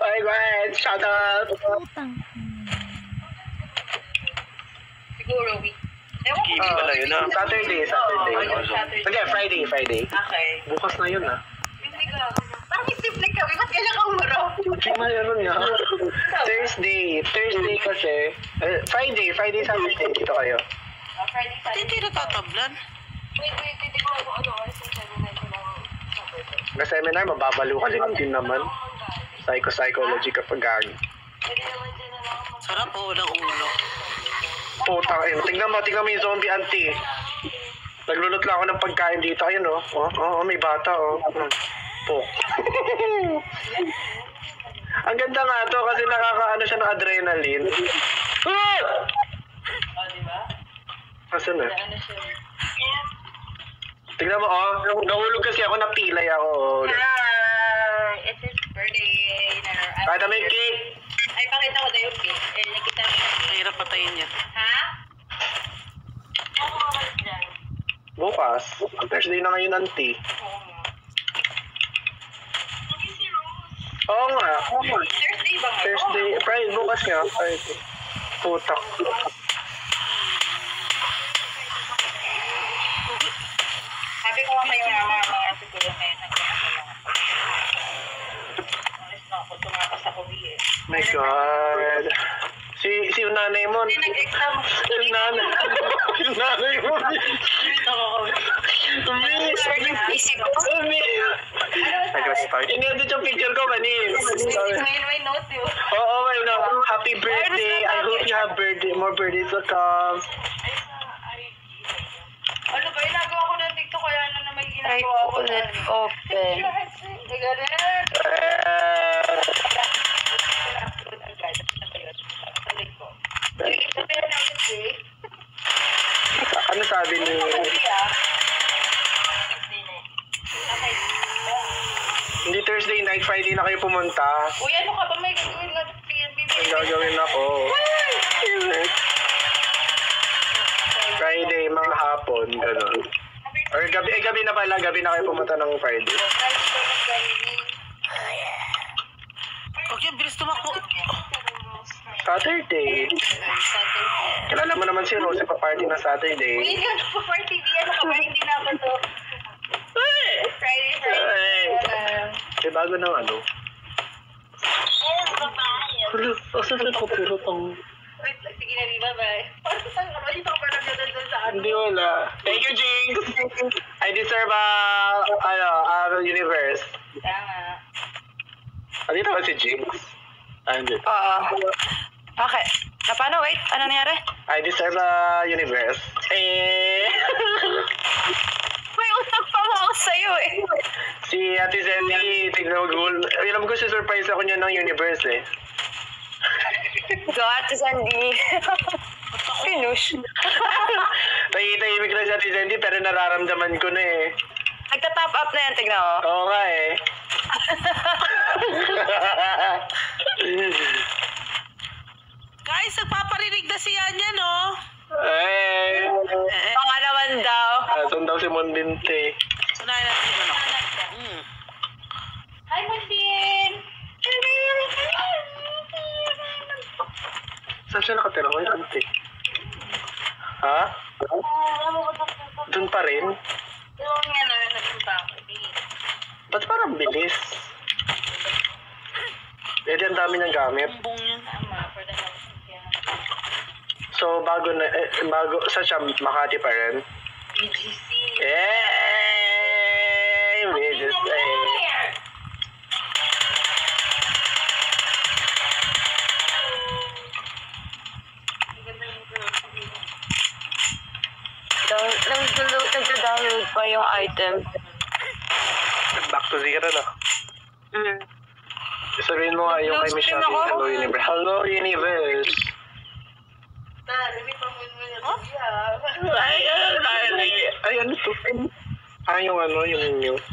Bye, guys. Shout out. Putang. Siguro, ewan ko. Wala yun na. Saturday. Sige, Friday. Okay. Bukas na yun, ah. Hindi ka. Parang simple kami. Ba't kailan ka umaraw? Hindi mayroon nga. Thursday kasi. Friday, Saturday. Dito kayo. Friday, Saturday. Hindi natatablan. Wait. Hindi ko ano. Oras yung seminar ko ng Saturday. Sa seminar, mababalo ka din naman. Psychology kapag gagi. Pwede naman dyan na lang. Sarap po, walang ulo. Putang ina. Tingnan mo yung zombie auntie. Naglulot lang ako ng pagkain dito. Ayun, oh. Oh, may bata, oh. Pok. Ang ganda nga to kasi nakakaano siya ng adrenaline. Ah! Oh, di ba? Asan na? Ano siya? Tingnan mo, oh. Nahulog kasi ako, napilay ako. Hi! It's his birthday. Kada may cake. Ay, pakita ko na yung cake. Nakita mo na. Mahirap patayin yan. Ha? Ano ka ba dyan? Bukas. Thursday na ngayon, auntie. Oo nga. Oo nga. Thursday ba ngayon? Thursday. Friday. Bukas nga. Friday. Putak. Sabi ko nga kayo mga siguro ngayon. Alis na ako. Tumakas ako eh. My God. Si yung nanay mo. Hindi nag-exam. Yung nanay mo. Isip ko. Inedit yung picture ko, manis. Ngayon may note yun. Oo, may no. Happy birthday. I hope you have more birthdays to come. Ano ba, inagawa ko ng TikTok kaya ano na may Right, ginagawa ko. let's open. Ano sabi ni... Hindi Thursday night, Friday na kayo pumunta. Uy, ano ka ba? May gagawin nga PNP. May gagawin ako. Friday, mga hapon, gano'n. Or gabi na pala, gabi na kayo pumunta ng Friday. Okay, bilis tumakbo. Saturday. Kilala mo naman si Rose pa party na Saturday. Uy, hindi ano pa party. Ano ka ba? Hindi na ba to? Friday. Eh, bago ng ano. Asa sa kopiro tang... Wait, sige na, bye-bye. Parang saan naman dito ka parang gano'n sa ano? Hindi wala. Thank you, Jinx! I deserve universe. Tama. Andito ba si Jinx? Andito. Oo. Okay. Paano? Wait. Ano nangyari? I deserve universe. May utak pa mo ako sa'yo eh. Si Ate Zenny, tignan mo, alam ko si surprise ako niya ng universe eh. Go, Ate Sandy. Pinush. Tahimik na si Ate Zenny pero nararamdaman ko na eh. Nagta-top up na yan, tignan mo. Oo nga eh. Guys, nagpaparinig na si Anya, no? Eh. Baka naman daw. Asan daw si Mondinte? Sunayin natin yung ano. Hi, Montin! Saan siya nakatira ko yung ante? Ha? Doon pa rin? Yung nga na, nagpunta ako. Ba't parang bilis? Eh, di ang dami ng gamit. Bumbong yan. Tama, for the house. So, bago sa siya, Makati pa rin? BGC. Yay! BGC. Nag-download pa yung item. Back to zero na. Sabihin mo nga yung kay Michelle. Lost screen ako. Hello, Universe. Hello, Universe. Sabi pa mo na Ay, ano to? Yung ano, yung mute.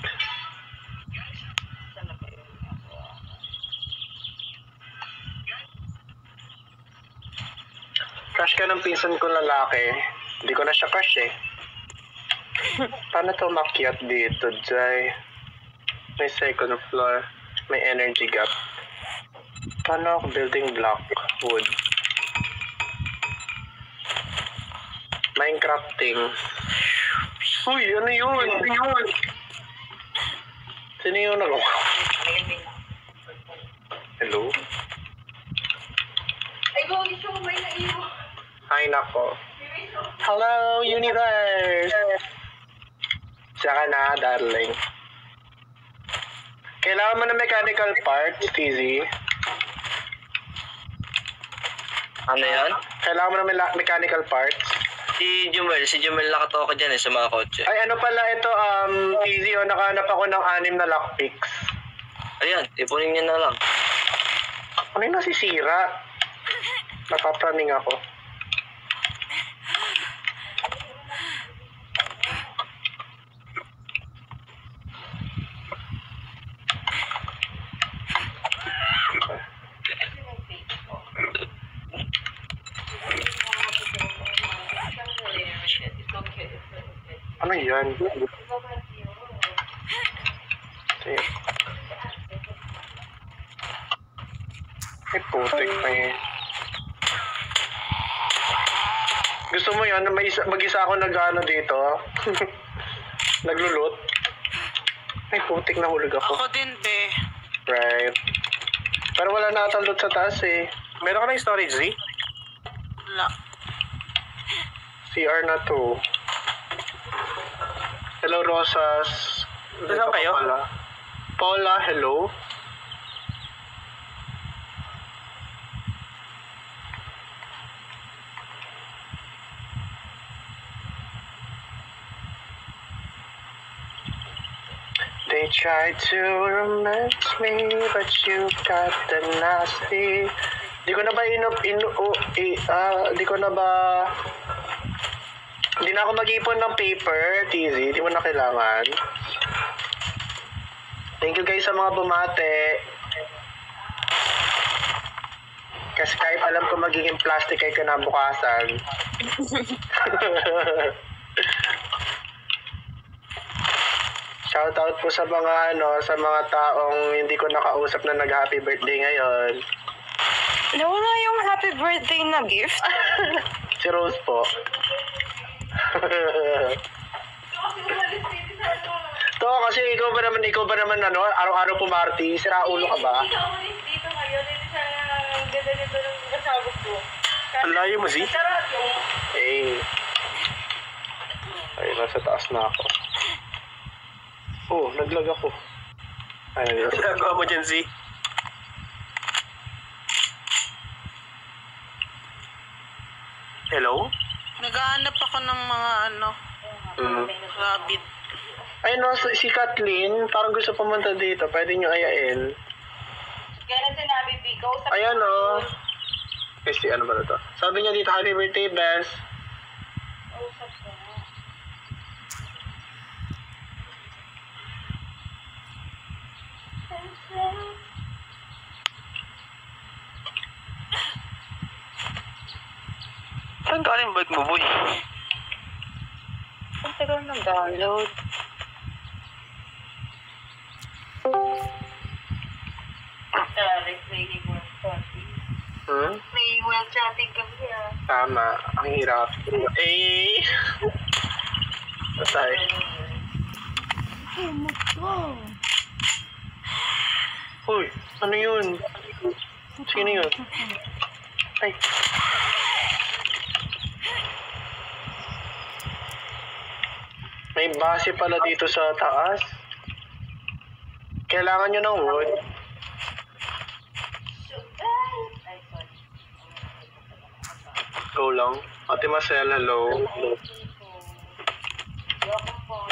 Crush ka ng pinsan ko lalaki. Hindi ko na siya crush eh. Paano to makyat dito, Jai? May second floor. May energy gap. Paano ako building block? Wood. Minecrafting. Uy, ano yun? Ano yun? Sino yun ako? Hello? Ay, go, gusto ko may naibo. Hi, nako. Hello, universe! Saka na, darling. Kailangan mo ng mechanical parts, TZ. Ano yan? Kailangan mo ng mechanical parts. Si Jumel nakatoka dyan sa mga kotse. Ay, ano pala ito, TZ, nakahanap ako ng 6 na lockpicks. Ayan, ipunin niya na lang. Ano yung nasisira? Napapraning ako. Ano yan? Sige. Ay, putik na eh. Gusto mo yan? Mag-isa ako nag-ano dito? Naglulot? Ay, putik na hulog ako. Ako din, be. Right. Pero wala na atang loot sa taas eh. Meron ka ng storage, Z? Wala. CR na to. Hello, Rosas. Saan kayo? Paula, hello. They tried to romance me, but you got the nasty. Di ko na ba Hindi na ako mag-ipon ng paper, TZ. Di mo na kailangan. Thank you guys sa mga bumate. Kasi kahit alam ko magiging plastic ay kinabukasan. Shoutout po sa mga sa mga taong hindi ko nakausap na nag-happy birthday ngayon. Nawala yung happy birthday na gift. Si Rose po. To kasi ikaw ba naman araw-araw pumarty, sira ulo ka ba? Hindi ka umalis dito ngayon. Hindi sana ang ganda nito ng kasabog ko. Ang layo mo, Z? Sarap yung... Ay, nasa taas na ako. Oh, naglag ako. Ay, nagagawa mo dyan, Z? Hello? Naghahanap ako ng mga rabbit. Ay, no, si Kathleen, parang gusto pumunta dito. Pwede nyo ayain. Kaya na sinabi, Biko. Ayan, no. Kasi ano ba na to? Sabi niya dito, happy birthday, Bess. Usap ko na. Saan galing bike mo, boy? Ang tagal ng download. Sorry, playing well chatting. Playing well chatting kami ah. Tama. Ang hirap. Patay. Uy, ano yun? Sino yun? Ay. May base pala dito sa taas. Kailangan nyo ng wood. Go lang. Ate Marcel, hello.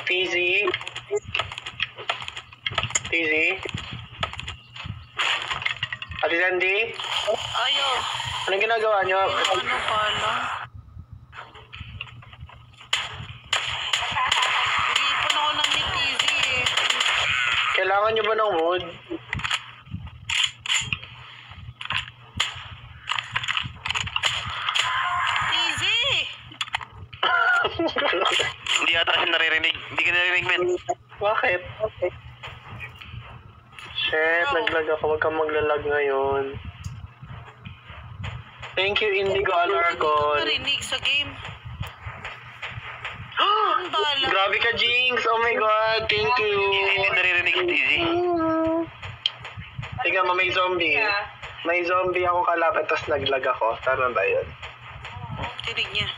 TZ? TZ? Ate Sandy? Ayaw. Anong ginagawa nyo? Ano pala? Nag-iipon ako ng TZ eh. Kailangan nyo ba ng wood? TZ! Hindi ata siya naririnig. Hindi ka naririnig, men. Bakit? Shit, naglag ako. Huwag kang maglalag ngayon. Thank you, Indigo Hindi ko Alarcon. marinig sa game. Ang bala. Grabe ka, Jinx! Oh my God, thank you! Hindi naririnig si Tizzy. Tiga mo, may zombie. May zombie ako kalapit, tapos naglag ako. Tama ba yun? Tinig niya.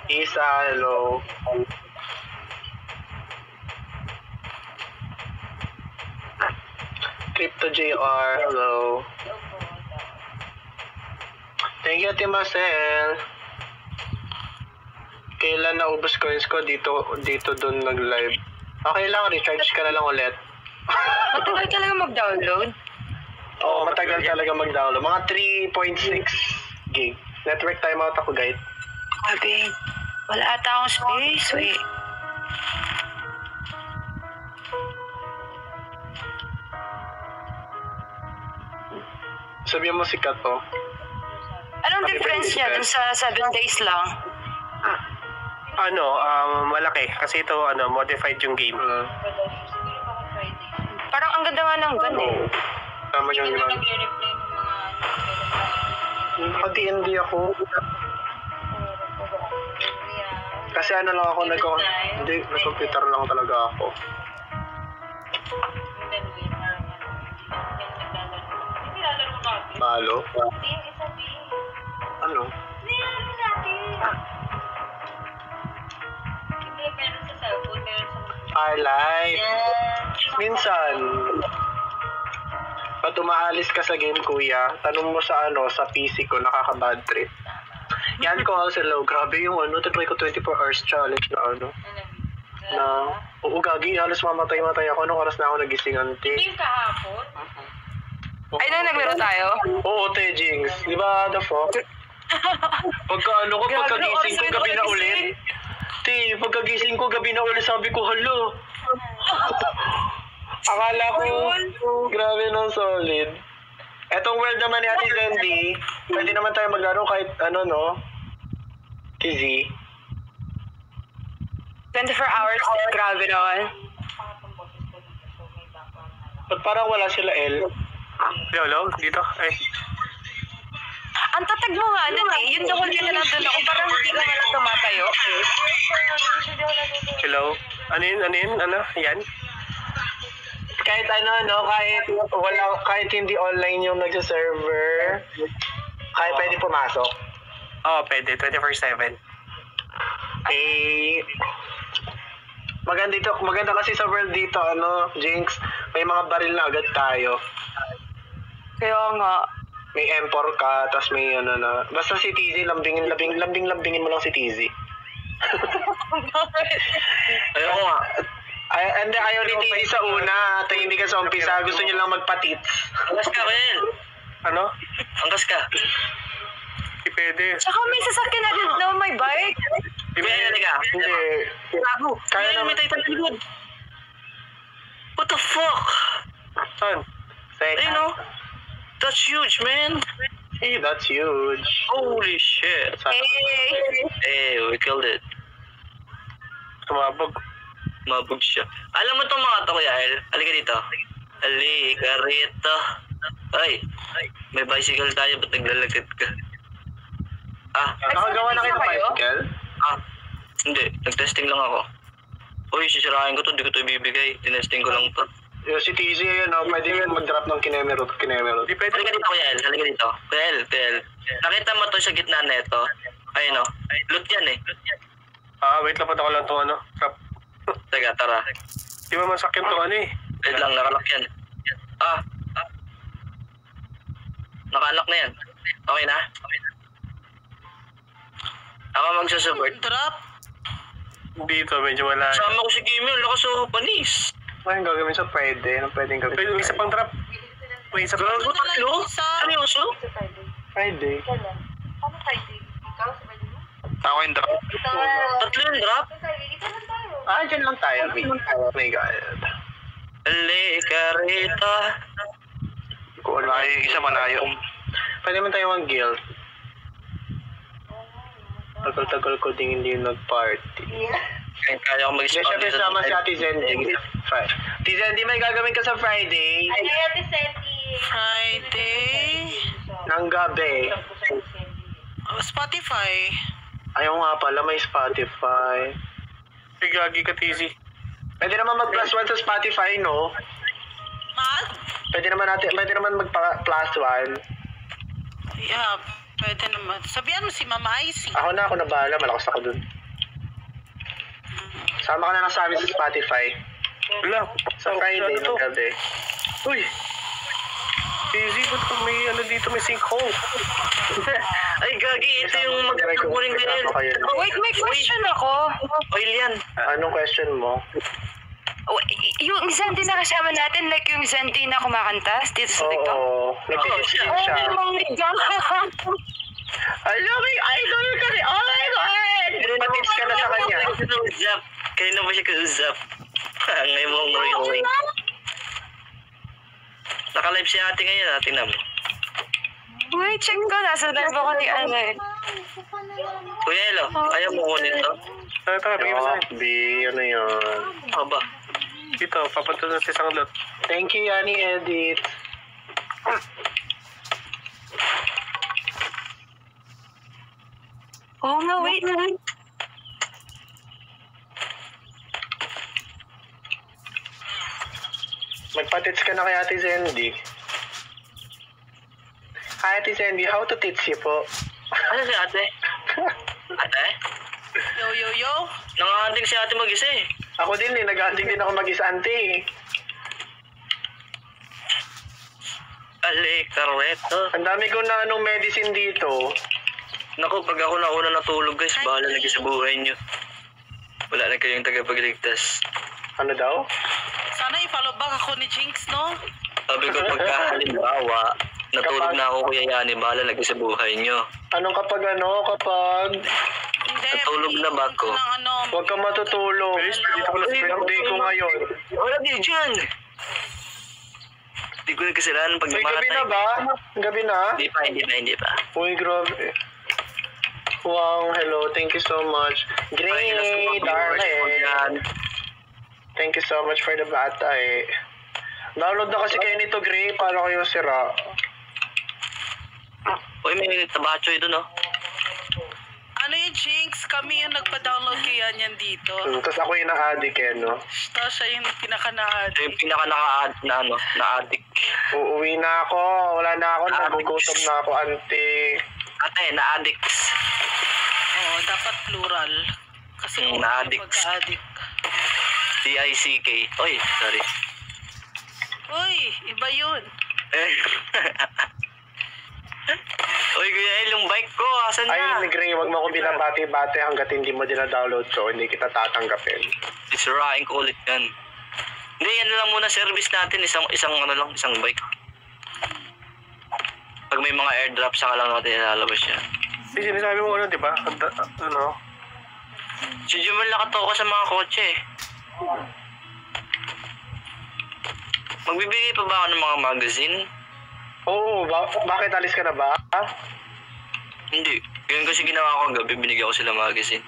Isa, hello. Crypto JR, hello. Thank you, Timasel. Kailan naubos coins ko dito dun nag-live. Okay lang, recharge ka na lang ulit. Matagal talaga mag-download. Oo, matagal talaga mag-download. Mga 3.6 gig. Network timeout ako, guys. Sabi, wala ata akong space. Wait. Sabihan mo si Kat, oh. Anong difference niya dun sa 7 days lang? Malaki. Kasi ito, modified yung game. Parang ang ganda nga ng gun eh. Tama yung ilan. Nag-replay ng mga Pag-D&D ako. Kasi ano lang ako, hindi, nag-computer lang talaga ako. Malo? Ano? Highlight. Minsan, pag umaalis ka sa game, kuya, tanong mo sa sa PC ko, nakaka-bad trip. Yan ko also low. Grabe yung tinry ko 24 hours challenge oo, gagi, halos mamatay-matay ako. Anong oras na ako nagising, ante? Hindi kahapon. Ay, nang naglaro tayo? Oo, te, Jinx. Di ba, the fuck? Pagkagising ko, gabi na ulit. Te, pagkagising ko, gabi na ulit, sabi ko, halo. Akala ko, grabe ng solid. Etong world naman ni Ate Zandy, pwede naman tayo maglaro kahit Tizzy. 24 hours, grabe naman. Ba't parang wala sila L? Lolo, dito. Ay. Ang tatag mo nga nun eh. Yun doon ka lang doon ako. Parang hindi ka nga lang tumatayo. Hello? Ano yun? Yan? Kahit kahit hindi online yung nagsa-server, kahit pwede pumasok. Oo, pwede. 24/7. Eh, maganda kasi sa world dito, Jinx, may mga baril na agad tayo. Kaya nga. May M4 ka, tapos may basta si Tizzy, lambingin mo lang si Tizzy. Ayoko nga. Ayaw ni Tizzy sa una, tahimik ka sa umpisa, gusto niyo lang magpatits. Angkas ka, Kel. Ano? Angkas ka. Hindi pwede. Tsaka may sasakyan na din daw may bike. Ibigay ka. Hindi. Gago. Kaya Ayun, may naman. titan likod. What the fuck? Saan? Ayun, no? That's huge, man. Hey, that's huge. Holy shit. Hey. Hey, we killed it. Sumabog. Mabog siya. Alam mo itong mga to, Kuya El? Halika dito. Halika rito. Ay, may bicycle tayo. Ba't naglalagad ka? Nakagawa na kayo ng bicycle? Hindi. Nag-testing lang ako. Uy, sisirahin ko to. Hindi ko to ibibigay. Tinesting ko lang to. Yung si Tizzy, pwede yung mag-drop ng kinemerot. Hindi pwede. Halika dito, Kuya El. Halika dito. Kuya El. Nakita mo to sa gitna na ito? Ayun, no? Loot yan, eh. Wait lang, patawa lang itong trap. Teka, tara. Di ba masakyan to Wait lang, nakalak yan. Nakalak na yan. Okay na? Ako magsusupport. Drop. Dito, medyo wala. Sama ko si Kimi, lakas o panis. Ano yung gagawin sa pwede? Anong pwedeng gawin? Pwede isa pang trap. May isa pang Gago, tatlo? Seryoso? Pwede. Ano tayo? Ikaw sa pwede mo? Ako yung trap. Tatlo yung drop? Ito lang tayo. Dyan lang tayo. Oh my God. Halika rito. Kung ano ay isa manayo. Pwede naman tayo mag-guild. Tagal-tagal ko din hindi nag-party. Kaya ko Hindi, syempre sama si Ate Zendy. Ate Zendy, may gagawin ka sa Friday Ay, Ate Seti. Friday. ng gabi. Spotify. Ayaw nga pala, may Spotify. Ay, gagi ka, Tizi. Pwede naman mag-plus one sa Spotify, no? Mahal? Pwede naman mag-plus one. Yeah, pwede naman. Sabihan mo si Mama Icy. Ako na bahala, malakas ako dun. Sama ka na lang sa amin sa Spotify. Wala. Sa Friday ng gabi. Uy! Tizi, ba't kung may ano dito, may sinkhole? Ay, gagi, ito yung magkakuling din. Wait, may question ako. Oil yan. Anong question mo? Yung Zandy na kasama natin, like yung Zandy na kumakanta dito sa TikTok. Oo. Nag-teach Oh, siya. Oh my God! Alam mo, idol ka rin. Oh my God! Patits ka na sa kanya. Kanina ba siya kausap? Ngayon mo ang roy-roy. Naka-live si ate ngayon, tingnan mo. Wait, check ko. Nasa live ako ni ano eh. Kuya Elo, ayaw mo kunin to? Tara, bigyan mo sa akin. B, ano yun? Aba, Dito, papunta na sa isang lot. Thank you, Yani Edit. Oh nga, wait. Magpatits ka na kay Ate Zendy. Hi, Ate Zendy. How to teach you po? ano si ate? Ate? Yo, yo, yo. Nangangating si ate mag-isa eh. Ako din eh. Nag-hunting din ako mag-isa ante eh. Ali, kareto. Ang dami ko na anong medicine dito. Naku, pag ako nauna natulog guys, bahala lagi sa buhay nyo. Wala na kayong tagapagligtas. Ano daw? Sana i-follow back ako ni Jinx, no? Sabi ko pagka halimbawa, natulog na ako Kuya Yani, bahala lagi sa buhay nyo. Anong kapag Hindi. Natulog na ba ako? Ng ano, huwag ka matutulog. Bilis, dito ko na sa Ang day ko ngayon. Wala din dyan! Hindi ko nagkasalanan pag May gabi na ba? Gabi na? Hindi pa. Uy, grabe. Wow, hello. Thank you so much. Gray, darling. Thank you so much for the bata eh. Download na kasi kayo nito, Gray, para kayo sira. Uy, may tabachoy doon oh. ano yung Jinx? Kami yung nagpa-download kaya niyan dito. Tapos ako yung na-addict eh, no? Tapos siya yung pinaka-na-add. Ito yung pinaka na-addict. Uuwi na ako. Wala na ako. Nagugutom na ako, ante. Ate, na-addicts. Oo, dapat plural. Kasi Na-addict. pagka-addict. D-I-C-K. Oy, sorry. Uy, iba yun. Uy, Kuya El, yung bike ko, asan Ay, na? Gray, wag mo akong binabati-bati hanggat hindi mo dina-download ko. Hindi kita tatanggapin. Isirain ko ulit yan. Hindi, yan lang muna service natin. Isang bike. Pag may mga airdrop, saka lang natin ilalabas yan. Di, sinasabi mo ano, di ba? Ano? Si Jumel nakatoka sa mga kotse eh. Magbibigay pa ba ako ng mga magazine? Oo, bakit alis ka na ba? Hindi. Yun kasi ginawa ko gabi, binigyan ko sila magazine.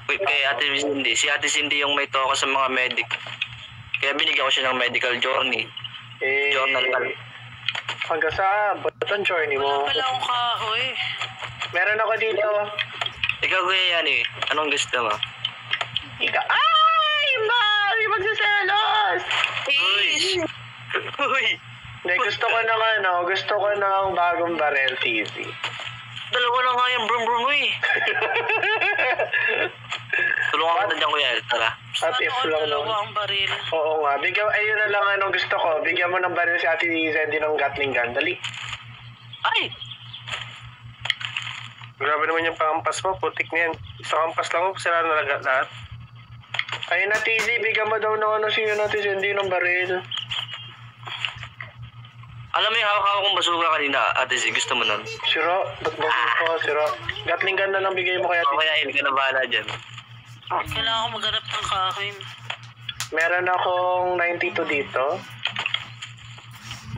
Wait, kay Ate Cindy. Si Ate Cindy yung may toka sa mga medic. Kaya binigyan ko siya ng medical journey. Eh, Journal lang. hanggang sa ba't ang journey mo? Wala pala akong kahoy. Meron ako dito. Ikaw, Kuya Yani, anong gusto mo? Ay, Mari! Magsiselos! Uy! Uy! Hindi, gusto ko ng bagong barrel TV. Dalawa lang nga yung brum-brum mo eh. Tulungan ka na dyan, Kuya El. Tara. At if Sana lang dalawa lang. ang baril. Oo nga. Ayun na lang anong gusto ko. Bigyan mo ng barrel si Ate Zendy ng Gatling gun. Dali. Ay! Grabe naman yung pampas mo, putik na yan. Sa kampas lang mo, sila na lahat. Ayun na, TZ. Bigyan mo daw ng siya natin Zendy ng barrel. Alam mo yung hawak-hawak kong basuka kanina, Ate Z, gusto mo nun? Sira. Ba't ba ko? Sira. Gatling gun na lang bigay mo kaya. O kaya El ka na bahala dyan. Kailangan ko maghanap ng kahoy. Meron akong 92 dito.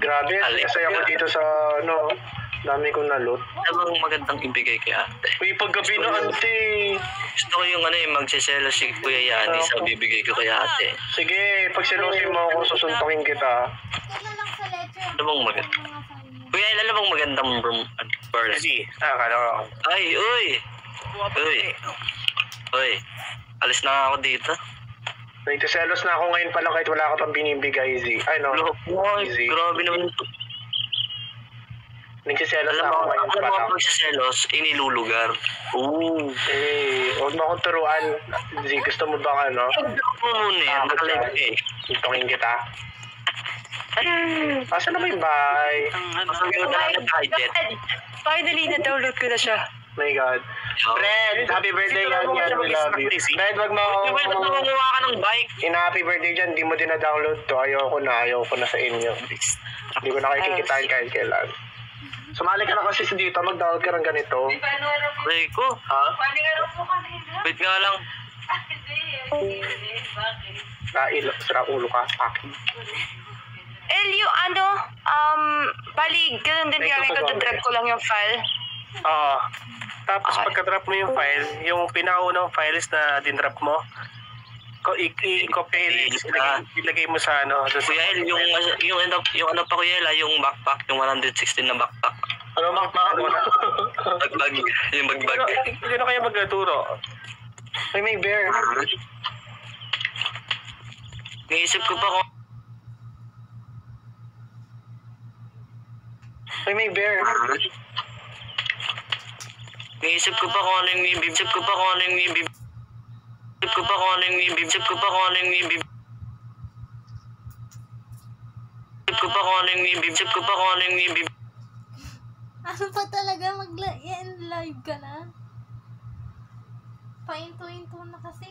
Grabe. Alin? Kasi ako dito sa, Dami kong nalot. Ano bang magandang ibigay kay ate? Uy, paggabi na, ante. Gusto ko yung magsiselos si Kuya Yani sa bibigay ko kay ate. Sige, pag sinusin mo ako, susuntokin kita. Ano bang maganda? Kuya, ano bang magandang bird? Kasi, kala ko. Ay, uy! Uy! Uy! Alis na ako dito. Nagsiselos na ako ngayon pa lang kahit wala ka pang binibigay, Z. Ay, no. Ay, Easy. grabe naman ito. Nagsiselos Alam na mo, ako ngayon pa alam mo lang. ang pagsiselos, inilulugar. Ooh. Eh, huwag mo akong turuan. Z, gusto mo ba ano? Ako muna yan, nakalive eh. Tuntungin kita. Asan na ba yung bahay? Ang ano. Masagyo na lang tayo, Jet. Finally, na-download ko na siya. My God. Fred, happy birthday yan. We love you. Fred, wag mo Di ba akong... gumawa ka ng bike? Happy birthday dyan, di mo din na-download to. Ayoko na sa inyo. Hindi ko na kikitain kahit kailan. Sumali ka na kasi dito, mag-download ka ng ganito. Paano po? Ay ko. Ha? Paano po kanina? Wait nga lang. Hindi. Bakit? Sira ulo ka, Paki. Yung bali, ganun din May gawin ko, tutugong drag ko lang yung file. Oo. Tapos Okay. pagka-drop mo yung file, yung pinaunang files na din-drop mo, i-copy, ilagay mo sa ano. doon sa- Kuya El, yung ano pa Kuya El, yung backpack, yung 116 na backpack. Ano, Mac? Bagbag, yung bagbag. Sino kaya magturo? Ay, may bear. Naisip ko pa kung Ay, may bear. Naisip ko pa kung ano yung ibib. Naisip ko pa kung ano yung ibib. Naisip ko pa kung ano yung ibib. Naisip ko pa kung ano yung ibib. Naisip ko pa kung ano yung ibib. Naisip ko pa kung ano yung ibib. Ano pa talaga live ka na? Painto-into na kasi.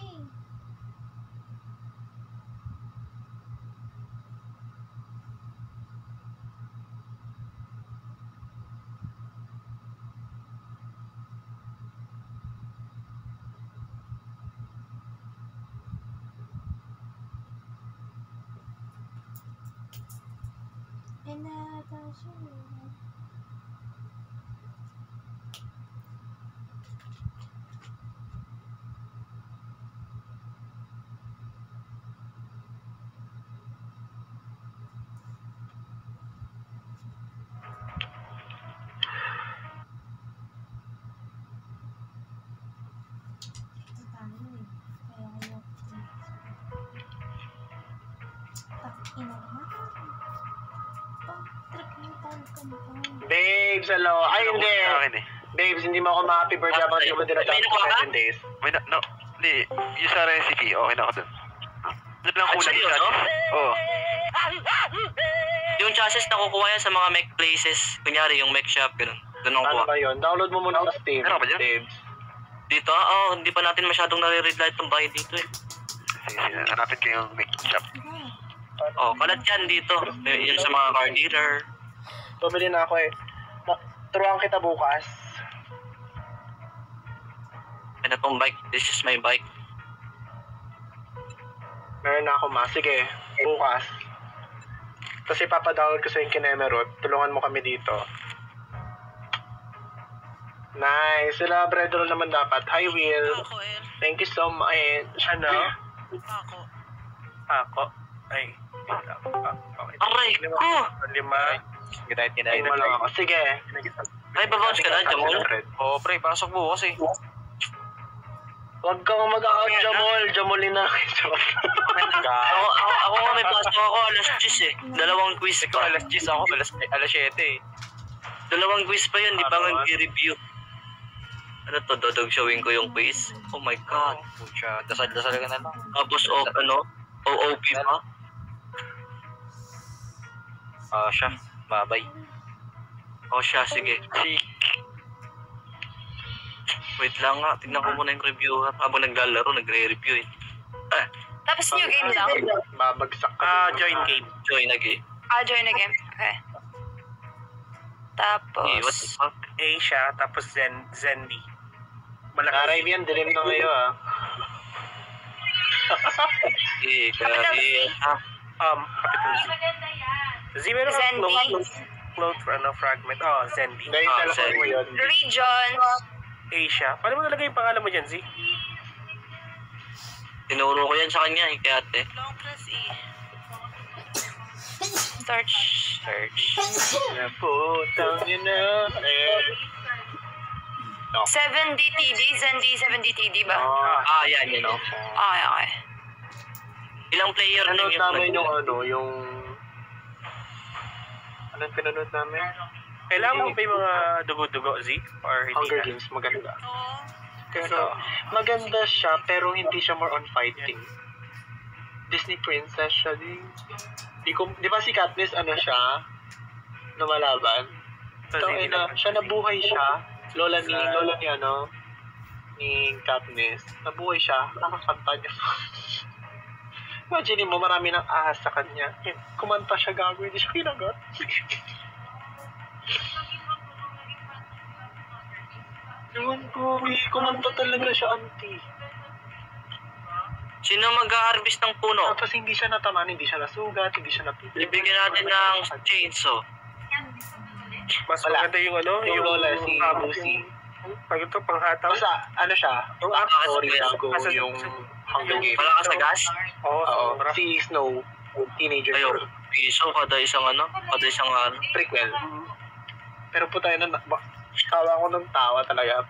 Babes, hello. Ay, hindi. Babes, hindi mo ako ma-happy birthday habang hindi mo dinadaan ko 7 days. May no, hindi. Yung sa recipe, okay na ako dun. Doon lang kulang Actually, yung ano? chassis. Oo. Yung chassis na kukuha yan sa mga mech places. Kunyari, yung mech shop, gano'n. Doon ang Ano kuha. ba yun? Download mo muna sa Steam. Meron ka ba dyan? Babes. Dito, hindi pa natin masyadong nare-read light ng bahay dito eh. Sige, hanapin ko yung make shop. Kalat yan dito. Yun sa mga car dealer. Bumili na ako eh. Turuan kita bukas. Ano tong bike? This is my bike. Meron na ako ma. Sige, bukas. Kasi papadownload ko sa yung Kinemerot. Tulungan mo kami dito. Nice. Sila Bredro naman dapat. Hi, Will. Ako El. Thank you so much. Ano? Ako. Ako. Ay. Okay. Aray ko! 5. Ay, wala ako. Sige. Ay, babounce ka na, Jamol. Oo, pre, pasok bukas eh. Huwag kang mag-out, Jamol. Jamolin na. Ako nga may pasok ako, alas 10 eh. Dalawang quiz pa. Alas 10 ako, alas 7 eh. Dalawang quiz pa yun, di ba nag-review? Ano to, dodog showing ko yung quiz? Oh my God. Pucha, dasal-dasal ka na lang. Tapos, OOP pa? Siya, babay. Siya, sige. Wait lang nga, tignan ko muna yung reviewer. Habang naglalaro, nagre-review eh. Tapos new game lang. Babagsak ka. Join game. Join again. Join a game. Okay. Tapos... What the fuck? A siya, tapos Zendy. Arrive yan, dilim na ngayon ah. Capital C. Capital Z. Maganda yan. Z, meron ka Zendy. Cloud for fragment. Oh, Zendi. Dahil telephone mo yun. Region. Asia. Paano mo nalagay yung pangalan mo dyan, Z? Tinuro ko yan sa kanya, kay ate. Long press E. Search. Naputang yun na. 7DTD, Zendi 7DTD ba? Yan, yun. Okay. Ilang player na Pinanood namin yung anong pinanood namin? Kailangan mo ba yung mga dugo-dugo, Z? Or hindi Hunger na? Games, maganda. Oo. Pero, maganda siya, pero hindi siya more on fighting. Disney Princess siya din. Di ba si Katniss, siya? Lumalaban? So, siya nabuhay siya. Lola ni Katniss. Nabuhay siya. Nakakanta niya. Imagine mo, marami nang ahas sa kanya. Kumanta siya gago, hindi siya kinagat. Ewan ko, kumanta talaga siya, auntie. Sino mag-harvest ng puno? Tapos hindi siya natamaan, hindi siya nasugat, hindi siya napipil. Ibigyan natin ng chainsaw. Mas Wala. maganda yung Yung lola, si Lucy. Pag ito, panghataw. Basta, siya? Yung story bago yung Hunger Games. Wala ka sa gas? Oo, Oo, sobra. si Snow, teenager Ayaw. girl. Piso, kada isang Prequel. Pero po tayo na, tawa ko ng tawa talaga.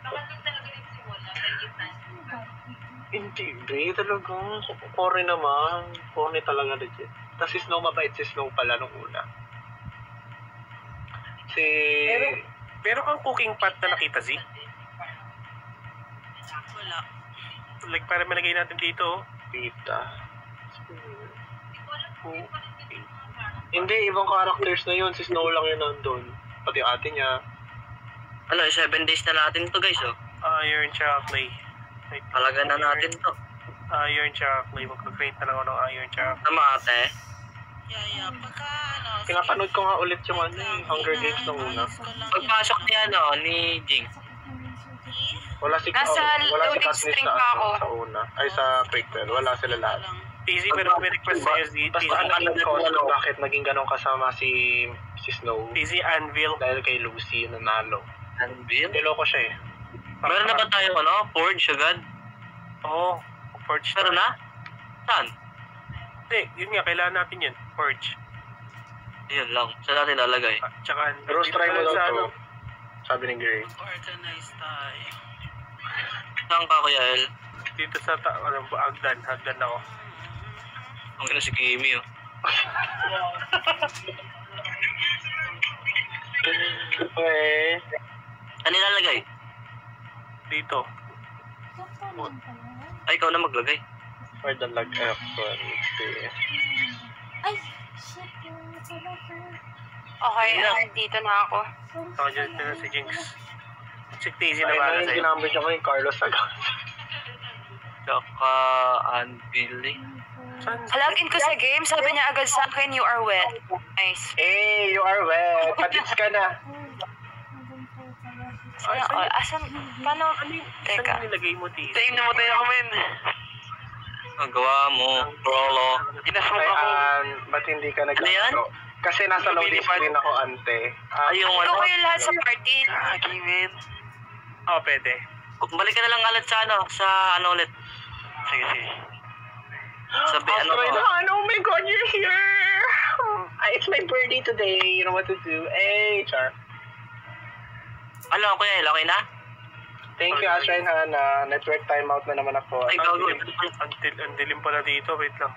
Hindi talaga. Corny naman. Corny talaga legit. Tapos si Snow, mabait si Snow pala nung una. Pero kang cooking pot na nakita, Z? Wala. Like, para malagay natin dito, oh. Tita. Hindi, ibang characters na yun. Si Snow lang yun nandun. Pati yung ate niya. 7 days na natin to guys, oh. Iron tsaka clay. Wait, Halaga na natin to. Iron tsaka clay. Magka-create na lang ako ng iron tsaka clay. Tama ate. Pagka Pinapanood ko nga ulit yung Hunger Games nung una. Pagpasok ni Jing. Wala si Nasa wala si loading Katniss screen sa, pa ako. sa una. Ay, sa prequel. Wala sila lahat. TZ, pero may request sa'yo, Z. Basta alam ko bakit naging ganun kasama si Snow. TZ Anvil. Dahil kay Lucy nanalo. Anvil? Niloko siya eh. Meron na ba tayo Forge agad? Oo. Forge Meron na? Saan? Hindi, yun nga, kailangan natin yun. Forge. Yun lang. Saan natin lalagay? Tsaka, Rose try mo daw sa to. Sabi ni Gray. Organize tayo. Saan ka Kuya El? dito sa hagdan ako. Ang ina si Kimi, oh. Okay. Ano nilalagay? Dito. Ay, ikaw na maglagay. For the lag effort. Ay, shit. Yung pala ko. Okay, dito na ako. Ako dyan na si Jinx. Si TZ na Ay, para yung sa'yo. ginamit niya ko yung Carlos Sagan. Tsaka Anvil, eh. Login ko sa game, sabi niya agad sa akin, you are wet. Nice. Hey, you are wet. Patits ka na. Asan? Paano? Saan Teka. nilagay mo, TZ? namatay ako, men. Ang gawa mo, Prolo. Inasmok Ay, ako. ba't hindi ka Ano yan? nag-laro? Kasi nasa loading screen ako, ante. Ay, yung Ito kayo lahat sa party. Lagi, men. Oo, pwede. Balik ka na lang alat sa ulit. Sige, sige. Sabi, Asteroid Han, oh my god, you're here! It's my birthday today. You know what to do. Hey, Char. Ano, Kuya El, okay na? Thank you, Asteroid Han. Network timeout na naman ako. Ay, gago. Ang dilim pala dito. Wait lang.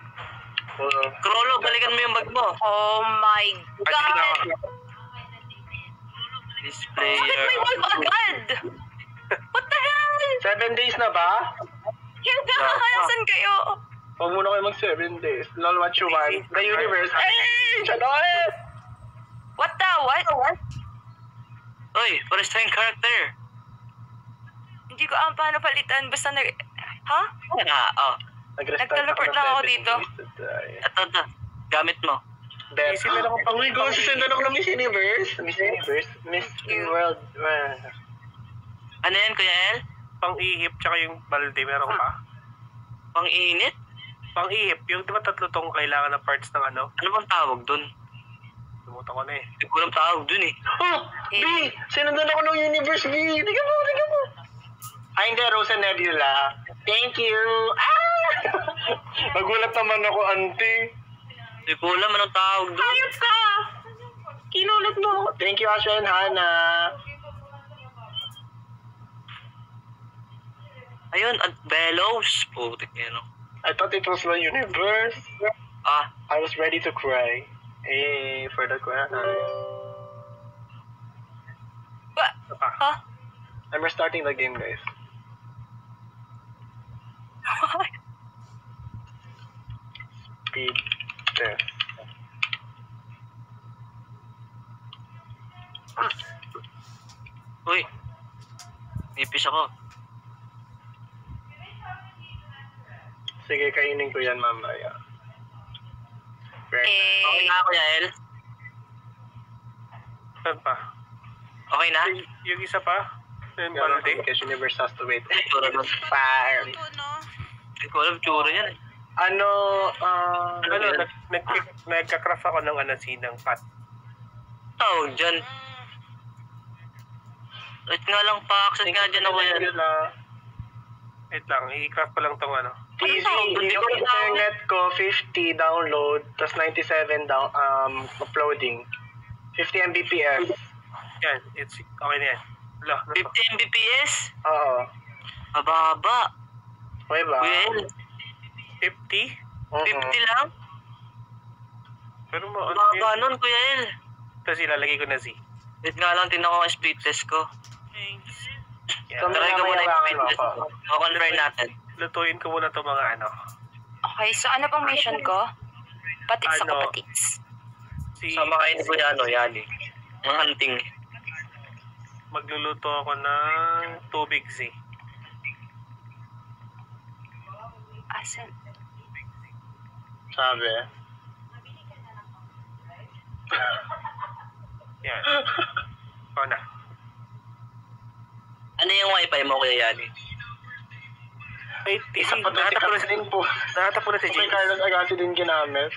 Krolo, balikan mo yung bag mo. Oh my God! This Bakit may player. wall agad? What the hell? 7 days na ba? Hindi, nasan kayo? Huwag muna kayo mag 7 days. Lol, what you want? The universe. Hey! Chanoy! What the what? Uy, first time character. Hindi ko alam paano palitan. Basta Ha? Oh. Nag-teleport lang ako dito. Ito. Gamit mo. Beth. Easy na lang Oh my god, susundan ako ng Miss Universe. Miss Universe? Miss World. Ano yan, Kuya El? Pang-ihip, tsaka yung balde. Meron ka pa? Pang-init? Pang-ihip. Yung, di ba tatlo tong kailangan na parts ng ano? Ano bang tawag dun? Nakalimutan ko na eh. Hindi ko alam tawag dun eh. Oh! B! Sinundan ako ng universe, B! Tingnan mo! Ay, hindi. Rosa Nebula. Thank you! Ah! Nagulat naman ako, auntie. Hindi ko alam anong tawag dun. Ayos ka! Kinulit mo. Thank you, Asha and Hannah. Ayun, at Bellows. Putik yun. I thought it was my universe. Ah, I was ready to cry. Hey, for the cry. Ha? I'm restarting the game, guys. Speed test. uy. Nipis ako. Sige, kainin ko yan mamaya. Right. Okay na, Kuya El? Saan pa? Okay na? Yung isa pa? Yung Now, balde? because universe has to wait. Tsura nun. Fire. Ito, no? Hindi ko alam tsura yan eh. Ano, Ano, nagka-craft ako ng ng pot. Tawag dyan. Wait nga lang pa, access nga dyan ako yan. Wait lang, i-craft ko lang tong Easy, Hindi ko yung internet ko, 50 download, tapos 97 uploading. 50 Mbps. Yan, it's okay na yan. Wala, 50 Mbps? Oo. Mababa. Okay ba? Kuya El, 50? 50 lang? Pero Mababa nun, Kuya El. Tapos ilalagay ko na Z. Wait nga lang, tinan ko ang speed test ko. Thanks. So, Try ko muna yung speed test ko. O-confirm natin. Lutuin ko muna itong mga Okay, so ano pang mission ko? Patiks ako, Ano? patiks. Si, Sa mga hindi ko yan, yan eh. Mga hunting. magluluto ako ng tubig Z. Asan? Sabi. Yan. Ikaw na. Ano yung wifi mo, Kuya Yani? Wait, Isa pa to si Kathleen po. Nahatap ko na si Okay, Jinx. Carlos Agassi din ginamit.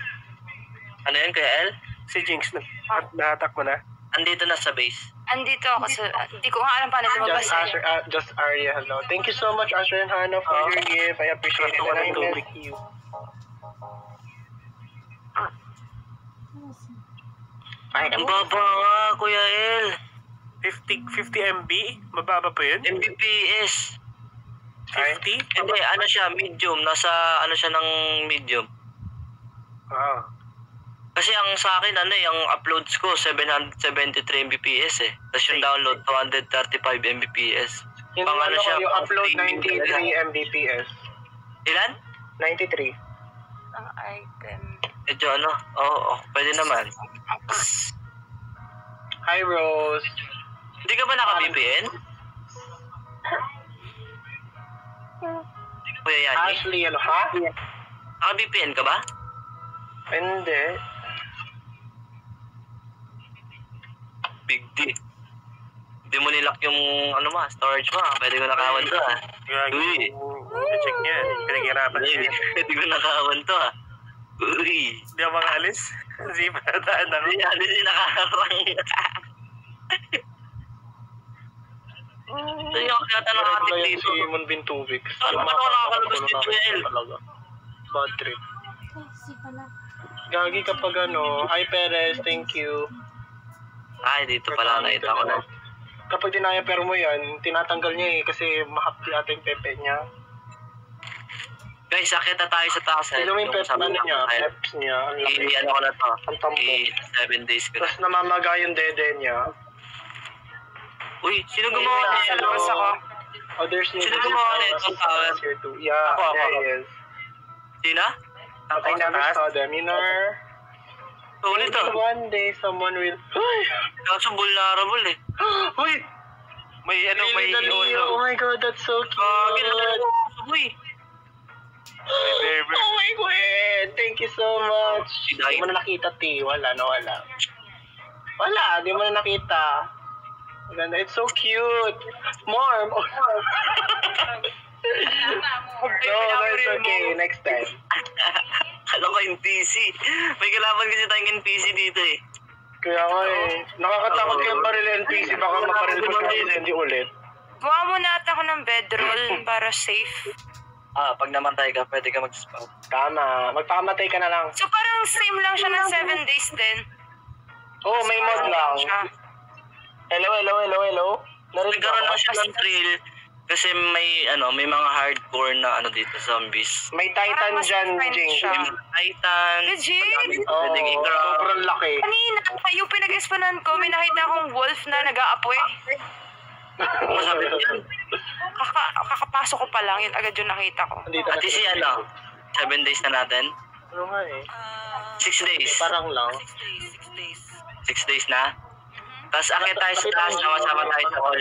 Ano yun, Kuya El? Si Jinx, nahatap mo na. Andito na sa base. Andito ako sa... Hindi ko nga alam paano lumabas Just eh. Asher, just Arya, hello. Thank you so much, Asher and Hannah, for your gift. I appreciate it. Gusto ko And I ng tubig. miss you. Ang baba nga, Kuya El. 50 MB? Mababa pa yun? Mbps. 50? Hindi, ano siya, medium. Nasa, ano siya ng medium. Ah. Kasi ang sa akin, ano yung uploads ko, 773 Mbps eh. Tapos yung download, 235 Mbps. Yung, Pang ano siya, yung pang upload streaming 93 talaga. Mbps. Ilan? 93. Ang item. Medyo ano, oo, pwede naman. Hi, Rose. Hindi ka ba naka-VPN? Kuya Yani? Ashley, ano ha? Naka-VPN ka ba? Hindi. Big D. Hindi mo nilock yung ano mo, storage mo. Pwede ko nakawan to ah. Uy. Check niya. Pinaghirapan niya. Pwede ko nakawan to ah. Uy. Hindi ako makaalis. Kasi panataan ako. Hindi ano si nakakarang. Ito yung kata nakatik dito. Si Monbin Tubig. Ano ba ako nakakalabas dito, El? Bad trip. Kasi pala. Gagi kapag ano, hi Perez, thank you. Ay, dito pala nakita ko na. Kapag dinaya-per mo yan, tinatanggal niya eh, kasi mahapdi ata yung pepe niya. Guys, sakit na tayo sa taas eh. Tignan mo yung pep, sabi ano ng niya, kahit peps niya, ang laki. ano ko na to. Ang tampo. 7 days ko na. Tapos namamaga yung dede niya. Uy, sino gumawa Sa niya? labas ako. Oh, there's new Sino gumawa nito? here too. Yeah, Ako. there he is. Sino? But I never saw them, you know? Ulit to. Maybe one day someone will... Kaso vulnerable eh. Uy! May ano, may Lily Dalio. Oh my god, that's so cute. Gagi na uy. Oh my god, thank you so much. Sinay. Di mo na nakita, T. Wala, no, wala. Wala, di mo na nakita. Maganda, it's so cute. More. No, it's okay. Next time. Alam ko NPC. May kalaban kasi tayong NPC dito eh. Kaya nga eh. Nakakatakot yung baril NPC. Baka maparil ko siya hindi ulit. Gawa muna ata ako ng bedroll para safe. Pag namatay ka, pwede ka mag-spawn. Tama. Magpakamatay ka na lang. So parang same lang siya ng 7 days din. Oo, may mod lang. Siya. Hello. Narinig Nagkaroon ako. na siya ng thrill kasi may mga hardcore na dito, zombies. May Parang Titan mas dyan, friend Jing. siya. May mga Titan. Legit? Oo, Pwedeng i-grab. sobrang laki. Kanina, yung pinag-exponan ko, may nakita akong wolf na nag-aapoy. Masabi ko yan. Kakapasok ko pa lang, yun agad yung nakita ko. Dito At si 7 days na natin. Ano nga eh. 6 days. Parang lang. 6 days. 6 days na. Tapos akit tayo sa taas, sama-sama tayo sa hall.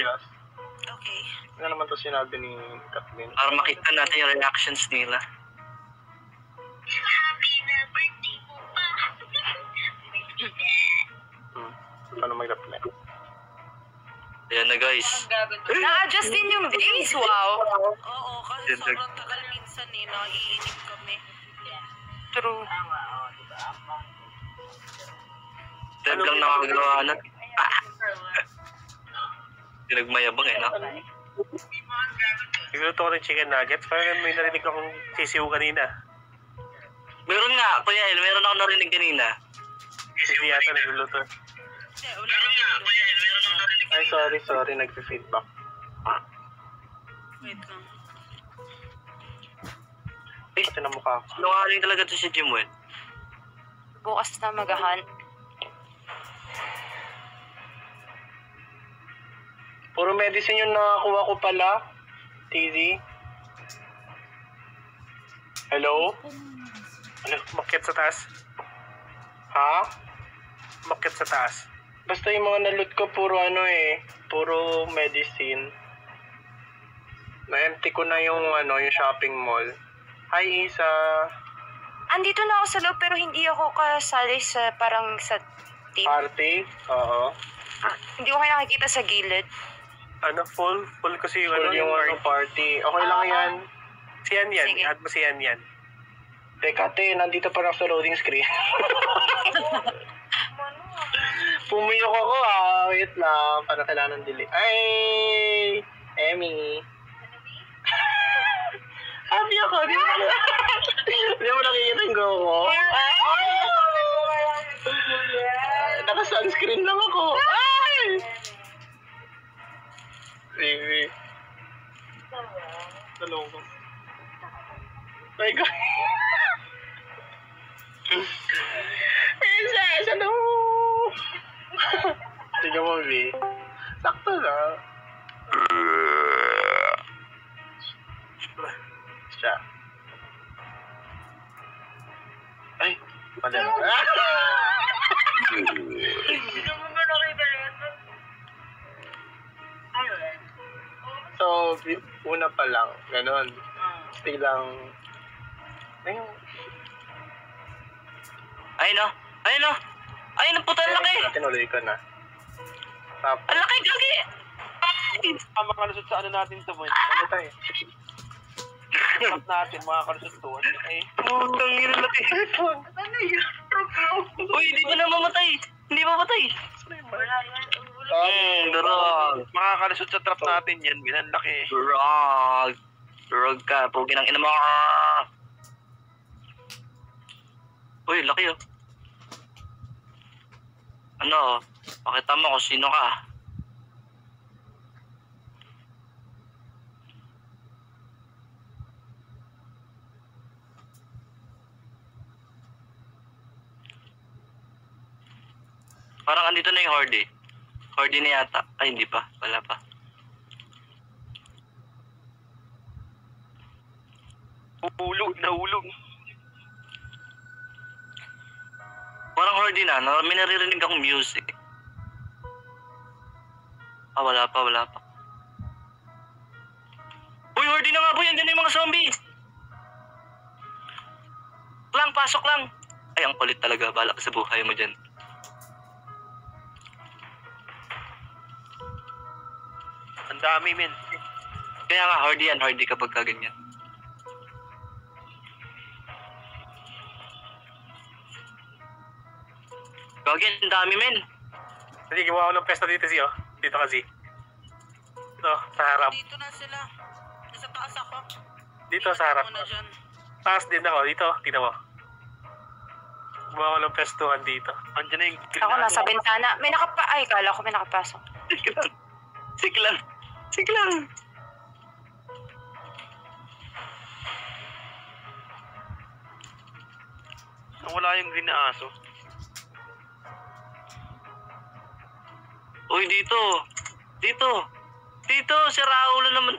Okay. Ano naman to sinabi ni Kathleen? Para makita natin yung reactions nila. Happy na birthday mo pa. Paano mag-reply? Ayan na guys. Na-adjust din yung days, wow. Oo, kasi sobrang tagal minsan eh. Naiinip kami. True. Deb lang nakakagawa na. Pinagmayabang no? Nagluto ko ng chicken nuggets. Parang may narinig akong sisiw kanina. Meron nga, Kuya El, meron ako narinig kanina. Sisi yata nagluluto. Hindi, wala akong Ay, sorry. Nag-feedback. wait lang. Ito na mukha ko. Nungaling talaga to si Jimwell. Bukas na magahan. Puro medicine yung nakakuha ko pala. TZ. Hello? Ano? Umakyat sa taas. Ha? Umakyat sa taas. Basta yung mga naloot ko puro puro medicine. Na-empty ko na yung yung shopping mall. Hi Isa. Andito na ako sa loob pero hindi ako kasali sa parang sa team. Party? Oo. Hindi ko kayo nakikita sa gilid. Ano? Full kasi yung Full yung party. Okay lang yan. Si Yan. Sige. Add mo si Yan. Teka nandito pa lang sa loading screen. Pumiyok ako wait lang. Para kailangan ng delay. Ay! Emmy. Happy ako. Di mo nakikita yung go ko. Naka-sunscreen lang ako. Ay! Baby. Talong ko. My God. Princess, ano? Tignan mo, B. Sakto na. Siya. Ay, pala na. Hindi mo ba nakita yan? Ano yan? So, una pa lang, ganun. Biglang, ayun. Ayun, puta, ang laki. Tinuloy ko na. Tapos, Ang laki, gagi. Makalusot sa ano natin to, boy. ano tayo? Stop natin, makakalusot to. Putang ina, laki. Ano yun? Uy, hindi pa na mamatay. Hindi mamatay. Wala yan. Durog. Makakalusot sa trap natin yan, bilang laki. Durog. Durog ka, pugi ng ina mo. Uy, laki oh. Ano, pakita mo kung sino ka. Parang andito na yung horde. Horde na yata. Ay, hindi pa. Wala pa. Nahulog. Parang horde na. May naririnig akong music. Wala pa. Uy, horde na nga po. Yan dyan yung mga zombie. Pasok lang. Ay, ang kulit talaga. Balak sa buhay mo dyan. Ang dami, men. Kaya nga, horde yan. Horde kapag kaganyan. Gagin, ang dami, men. Hindi, gawa ko ng pwesto dito siya. Dito kasi. Ito, sa harap. Dito na sila. Nasa taas ako. Dito sa harap. Muna dyan. Taas din ako. Dito, tingnan mo. Gawa ko ng pwestuhan dito. Andiyan na yung... Ako nasa bintana. Ay, kala ko may nakapasok. Sige lang. Sige lang. Wala yung green na aso. Uy, dito. Dito. Dito, si Raul naman.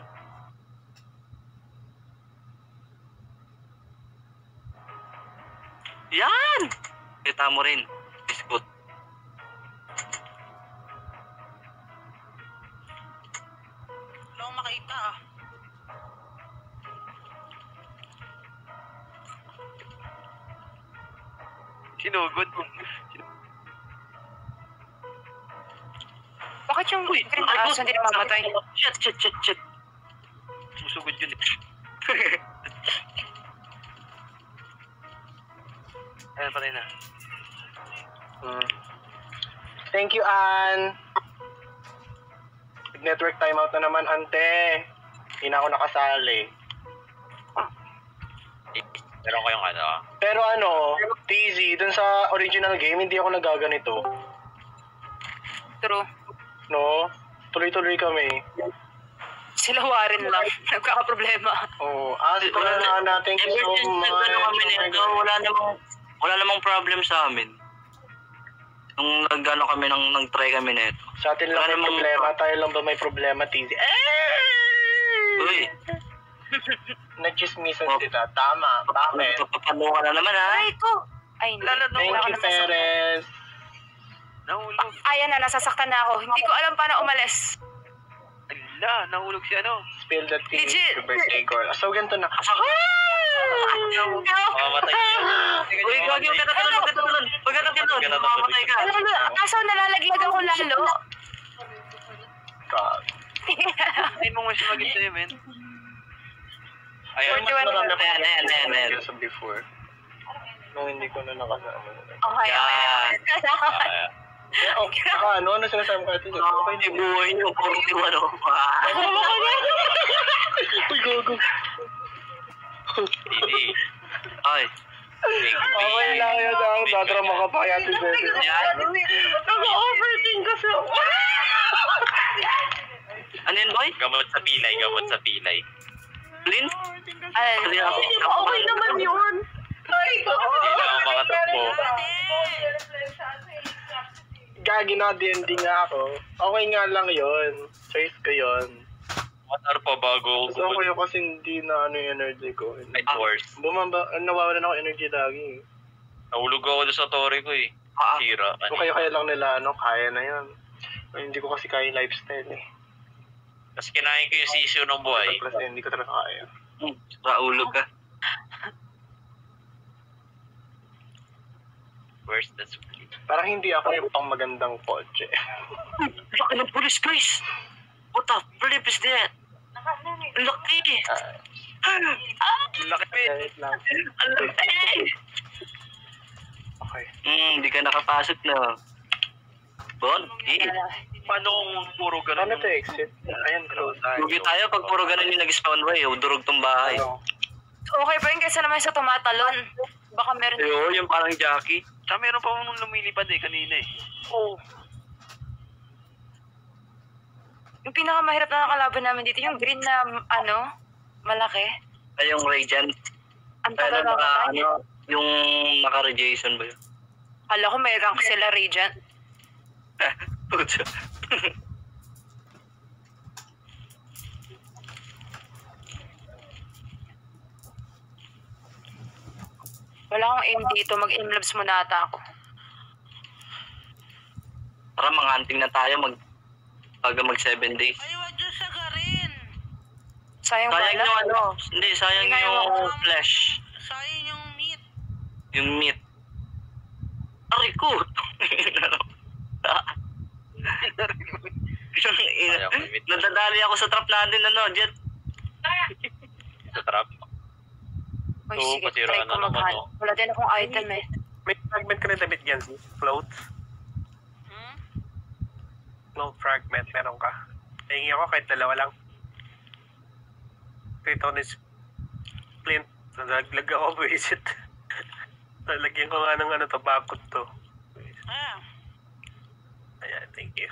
Yan! Kita mo rin. Biskut. Wala akong makita ah. Sinugod. Bakit yung green na aso hindi mamatay? Shit. Susugod yun eh. Ayan, patay na. Thank you, Ann. Network timeout na naman, ante. Hindi na ako nakasali. Meron ko yung ano. Pero TZ, dun sa original game, hindi ako nagaganito. True. No? Tuloy-tuloy kami. Sila Warren lang. Nagkakaproblema. Oo. Ask ko na natin. Thank you so Ever since nagano kami nito, wala namang problem sa amin. Nung nagano kami, nag-try kami nito. Sa atin lang may problema. Tayo lang ba may problema, TZ? Uy, Nag-chismisan sila. Tama. Bakit? papapano ka na naman ha? Ay, ko. Ay, hindi. Thank Wala you, ka nasasaktan. Perez. Nahulog. Ayan na, nasasaktan na ako. Hindi ko alam paano umalis. Ala, nahulog si ano. Spill the tea. Legit. Birthday girl. So, ganito na. Mamamatay siya. Uy, gagi, huwag ka tatalon. Huwag ka tatalon. Mamamatay ka. Kaso nalalaglag ako lalo. God. Ay, mong wish maging sa'yo, men. Ayun, mas marami ako Ayan. sa before. Nung hindi ko na nakasama. Okay. Ano sinasabi ko ito? Okay, di buhay niyo. Puro ano. Uy, gago. Hindi. Ay. Okay lang yun. Dadrama ka pa kaya si Bebe. Nag-overthink kasi ako. Ano yun, boy? Gamot sa pilay. Lin? Ay, Okay naman yun. Hindi lang mga takbo. Gagi na D&D nga ako. Okay nga lang yun. Choice ko yun. What are pa bago? Gusto ko yun kasi hindi na yung energy ko. Force. Nawawalan ako energy lagi. Nahulog ako doon sa torre ko eh. Sira. Kung kaya lang nila, kaya na yun. Hindi ko kasi kaya yung lifestyle eh. Tapos kinain ko yung sisyo ng buhay. Kasi hindi ko talaga kaya. Raulog ka. Where's the split? Parang hindi ako yung pang magandang kotse. Laki ng police, guys. What the flip is that? Laki. Laki. Wait lang. Ang laki. Okay. Hindi ka nakapasok na. Bon? Paano kung puro ganun? Paano to exit? Ayan, close. Lugi tayo pag puro ganun yung nag-spawn ba eh. Durog tong bahay. okay pa yun kaysa naman sa tumatalon. Baka meron. Yo, yung parang Jackie. Tsaka meron pa nung lumilipad eh, kanina eh. Oh. Yung pinakamahirap na nakalaban namin dito, yung green na, malaki. Ay, yung Radiant. Ang tagal na matay. Yung naka-Jason ba yun? Kala ko may rank sila, Radiant. Puto. Wala akong aim dito, mag-aim labs muna ata ako. Tara, mga-hunting na tayo mag 7 days. Ay, wag dyan siya garin. Sayang Sayang wala. yung hindi, sayang Hindi nga yung flesh. Sayang yung meat. Yung meat. Aray ko! Nadadali ako sa trap natin, Jet. Sa trap. Uy, Oo, sige, pasira try na ko naman, mag-hunt. oh. Wala din akong item eh. May fragment ka na damit yan, si Float. No fragment, meron ka. Nahingi ako kahit dalawa lang. Tritonis Flint. Nalaglag ako, visit. Nalagyan ko nga ng ano to, bakot to. Ah, Ayan, thank you.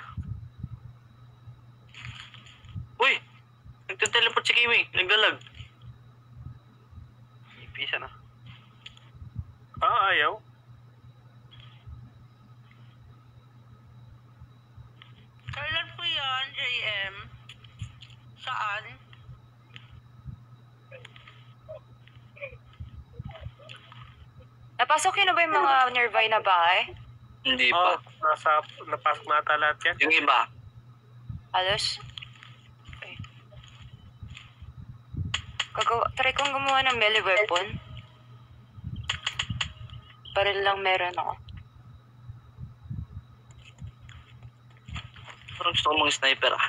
Uy! Nagtiteleport si Kimi. Naglalag. Ipisa na. Ayaw. kailan po yan, JM? Saan? Napasok yun na ba yung mga nearby na bahay? Hindi pa. Napasok na ata lahat yan. Yung iba. Halos? Okay. Try kong gumawa ng melee weapon. Baril lang meron ako. Parang gusto ko mga sniper ah.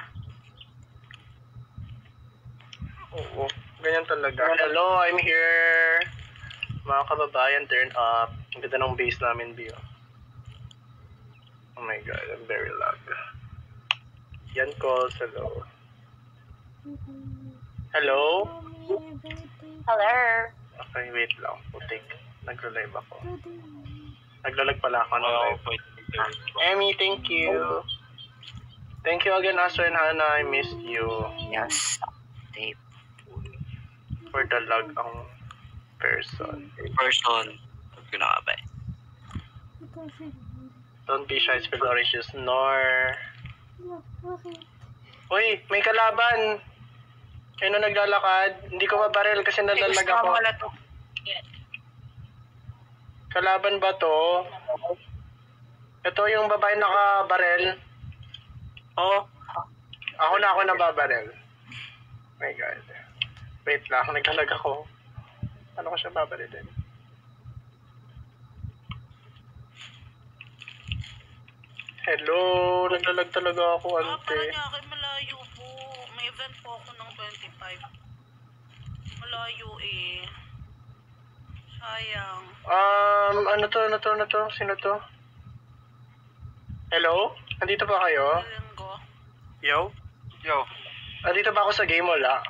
Oo, ganyan talaga. Hello, I'm here. Mga kababayan, turn up. Ang ganda ng base namin, Bio. Oh my god, I'm very lag. Yan calls, hello. Hello? Hello? Okay, wait lang. Putik. Naglo-live ako. Naglalag pala ako ng live. Emmy, thank you. Thank you again, Astro and Hannah. I missed you. Yes. Tape. For the lag ang person. Sabi ko na nga ba eh. Don't be shy, spill orange juice. Nor. Bakit? Uy, may kalaban. Ayun na naglalakad. Hindi ko mabaril kasi nalalag ako. Wala to. Kalaban ba to? Ito yung babae nakabaril. Oo. Ako nababaril. My god. Wait lang, naglalag ako. Ano ko siya babarilin? Hello, naglalag talaga ako, ante. Paranaque, malayo po. May event po ako ng 25. Malayo eh. Sayang. Ano to? Sino to? Hello? Nandito ba kayo? Linggo. Yo. Yo. Nandito ba ako sa game, wala?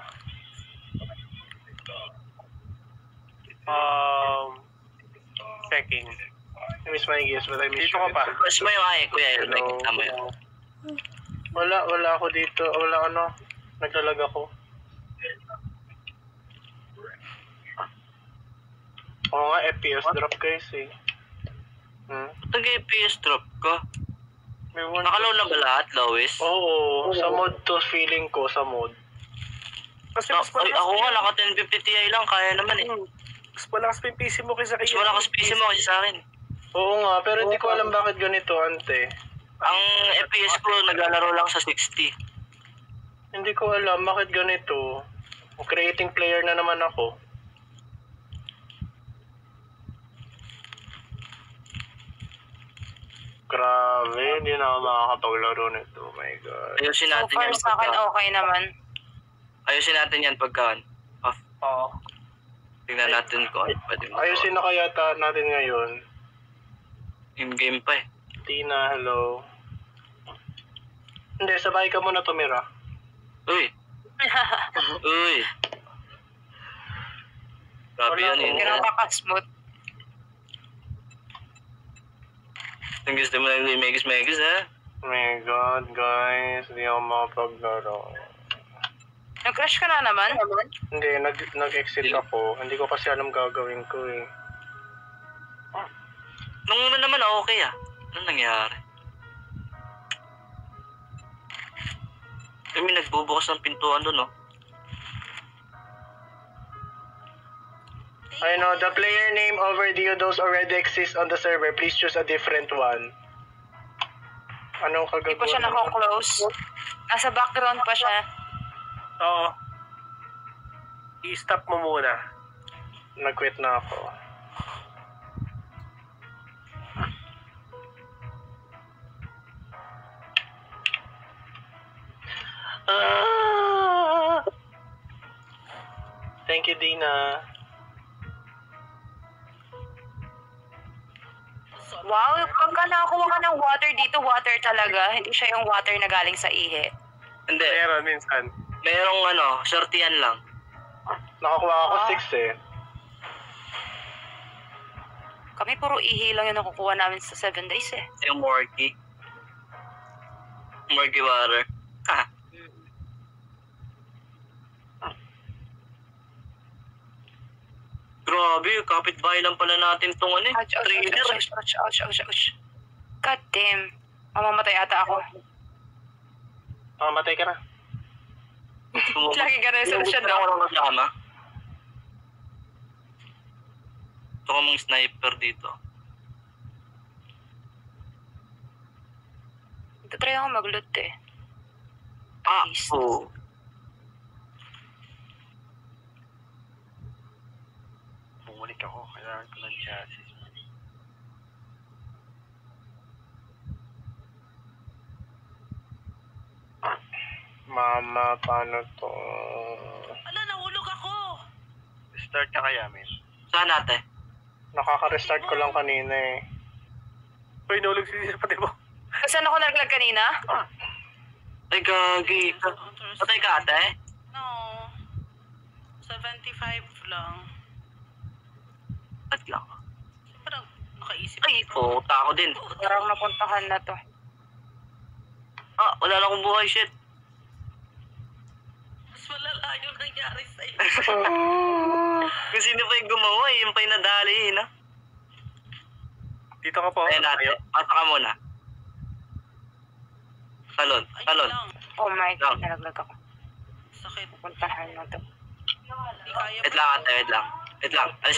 Checking. I miss my games, but I miss Dito you. ka pa. Mas mo yung ay, kuya. Hello. Nakikita mo yun. Wala ako dito. Wala ano. Naglalag ako. Oo nga, FPS drop guys eh. Nag-FPS drop ka. May one. Nakalaw na ba lahat, Lois? Oo, sa mod to feeling ko, sa mod. Kasi Ay, ako nga, naka 1050 Ti lang. Kaya naman eh. Mas malakas pa yung PC mo kaysa Mas kaya. malakas PC mo kasi sa akin. Oo nga, pero hindi ko alam bakit ganito, ante. Ang FPS ko, naglalaro lang sa 60. Hindi ko alam bakit ganito. Creating player na naman ako. Grabe, hindi na ako makakapaglaro nito. Oh my god. Ayusin So natin far yan sa akin pagka... okay naman. Ayusin natin yan pagka... Off. Oo. Tingnan natin kung ano pwede mo. Ayusin na kaya natin ngayon. In-game pa eh. Tina, hello. Hindi, sabay ka muna tumira. Uy! Uy! Grabe Wala yan eh. Hindi na makakasmooth. Ang gusto mo ng megas ha? Oh my god, guys. Hindi ako makapaglaro. Nag-crash ka na naman? Hindi, nag-exit ako. Hindi ko kasi alam gagawin ko eh. Nung una naman okay ah. Anong nangyari? May nagbubukas ng pintuan doon oh. I know, the player name over those already exists on the server. Please choose a different one. Anong Hindi kagagawa? pa siya nako-close. Nasa background pa siya. Oo. I-stop mo muna. Nag-quit na ako. Thank you, Dina. Wow, pagka nakakuha ka ng water dito, water talaga. Hindi siya yung water na galing sa ihi. Hindi. Meron minsan. Merong sortihan lang. Nakakuha ako 6 eh. Kami puro ihi lang yung nakukuha namin sa 7 days eh. Yung Morky. Morky water. Ha. Grabe, kapitbahay lang pala natin tong trader. Ouch. God damn. Mamamatay ata ako. Matay ka na. Lagi ka na yung solusyon Ako no? lang kasama. Ito ka mong sniper dito. Try ako mag-loot eh. Least. Oo. Bumalik ako. Kailangan ko ng chassis. Mama, paano to? Ala, nahulog ako. Start ka kaya, men? Saan ate? Nakaka-restart ko lang kanina eh. Uy, nulog si pati mo. Saan ako naglag kanina? Ay, gagi. Patay ka ate? No. 75 lang. At lang. Parang nakaisip Ay, puta ako din. Parang napuntahan na to. Wala na akong buhay, shit. Mas malala yung nangyari sa'yo. Kung sino pa yung gumawa, yung pa yung nadali, Dito ka po. Ayun ate, pasa ka muna. Talon. Oh my God, Lang. nalaglag ako. Sakit. Napuntahan na to. Hindi kaya Wait lang ate, wait lang. Alis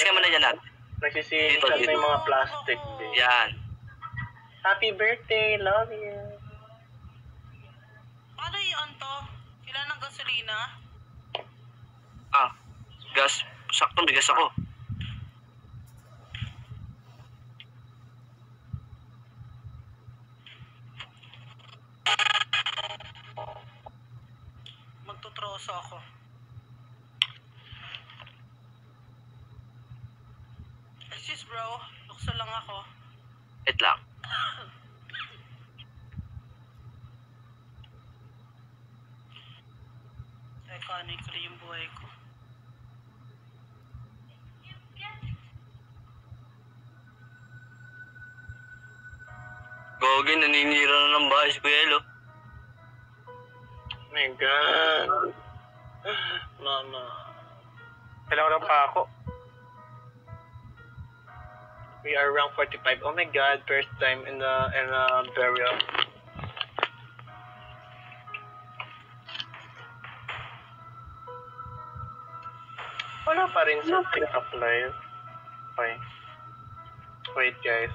ka muna dyan ate. Nagsisingit Dito, na dito. yung mga plastic. Yan. Happy birthday, love you. Paano yun to? Kailan ng gasolina? Gas. Saktong bigas ako. Magtutroso ako. Excuse bro, lukso lang ako. Wait lang. Iconically yung buhay ko. Gogi, naninira na ng bahay si Kuya Elo. Oh my God. Mama. Kailangan ng pako. We are rank 45. Oh my God, first time in a burial. Wala pa rin sa pick-up live. Okay. Wait guys.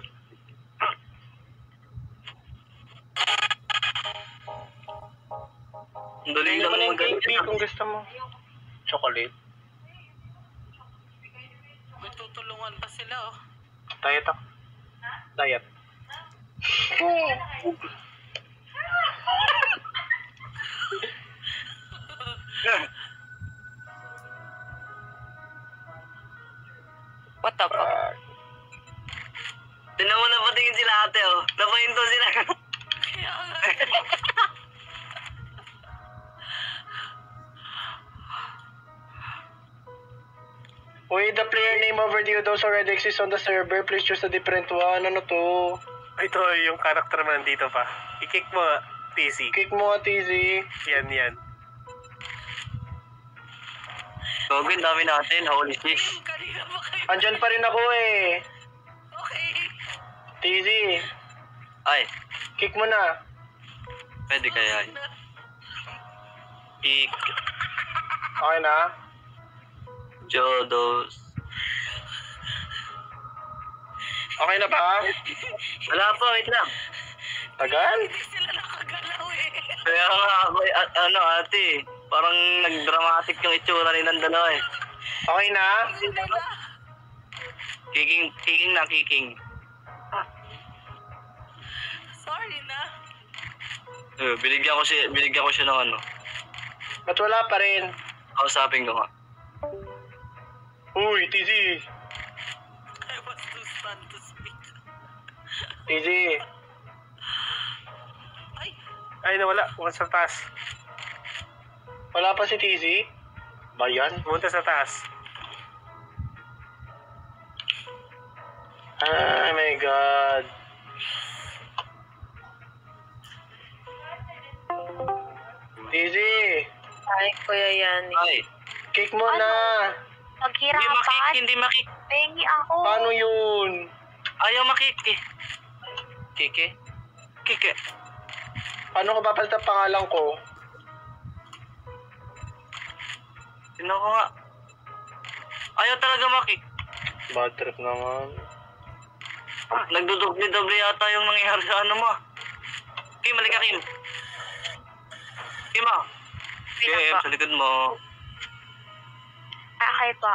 Ang dali Tingnan lang mo na yung magaling. cake kung gusto mo. Chocolate. May tutulungan pa sila oh. Diet ako. Diet. What the fuck? Tinan mo na patingin sila ate, oh. Napahinto sila. Kaya nga. Wait, the player name over the those already exists on the server. Please choose a different one. Ano to? Ito, yung character mo nandito pa. I-kick mo, TC. Kick mo, TZ. Yan. Gogi, ang dami natin. Holy shit. Kanina ba kayo? Andyan pa rin ako eh. Okay. TZ, Ay, kick mo na. pwede kaya. Okay na? Jodos. Okay na ba? Wala pa, wait lang. Tagal? Hindi sila nakagalaw eh. Kaya nga ako, ate, parang nag-dramatic yung itsura ni Nandalo eh. Okay na? Kicking. Sorry na. Binigyan ko siya ng Ba't wala pa rin? kausapin ko nga. Uy, TZ. Front to speak. TZ. Ay, nawala. Pumunta sa taas. Wala pa si TZ? Ba yan? Pumunta sa taas. Oh my God. TZ. Ay, Kuya Yani. Ay, Kick mo na. Maghirapan. hindi makik. Pengi ako. Paano yun? Ayaw makik eh. Kike? Kike. Paano ko papalit ang pangalan ko? Sino ko nga? Ayaw talaga makik. Bad trip naman. Nagdudubli-dubli yata yung nangyayari sa ano mo. Kim, halika Kim. Kim ah. Kim, sa likod mo. Okay po.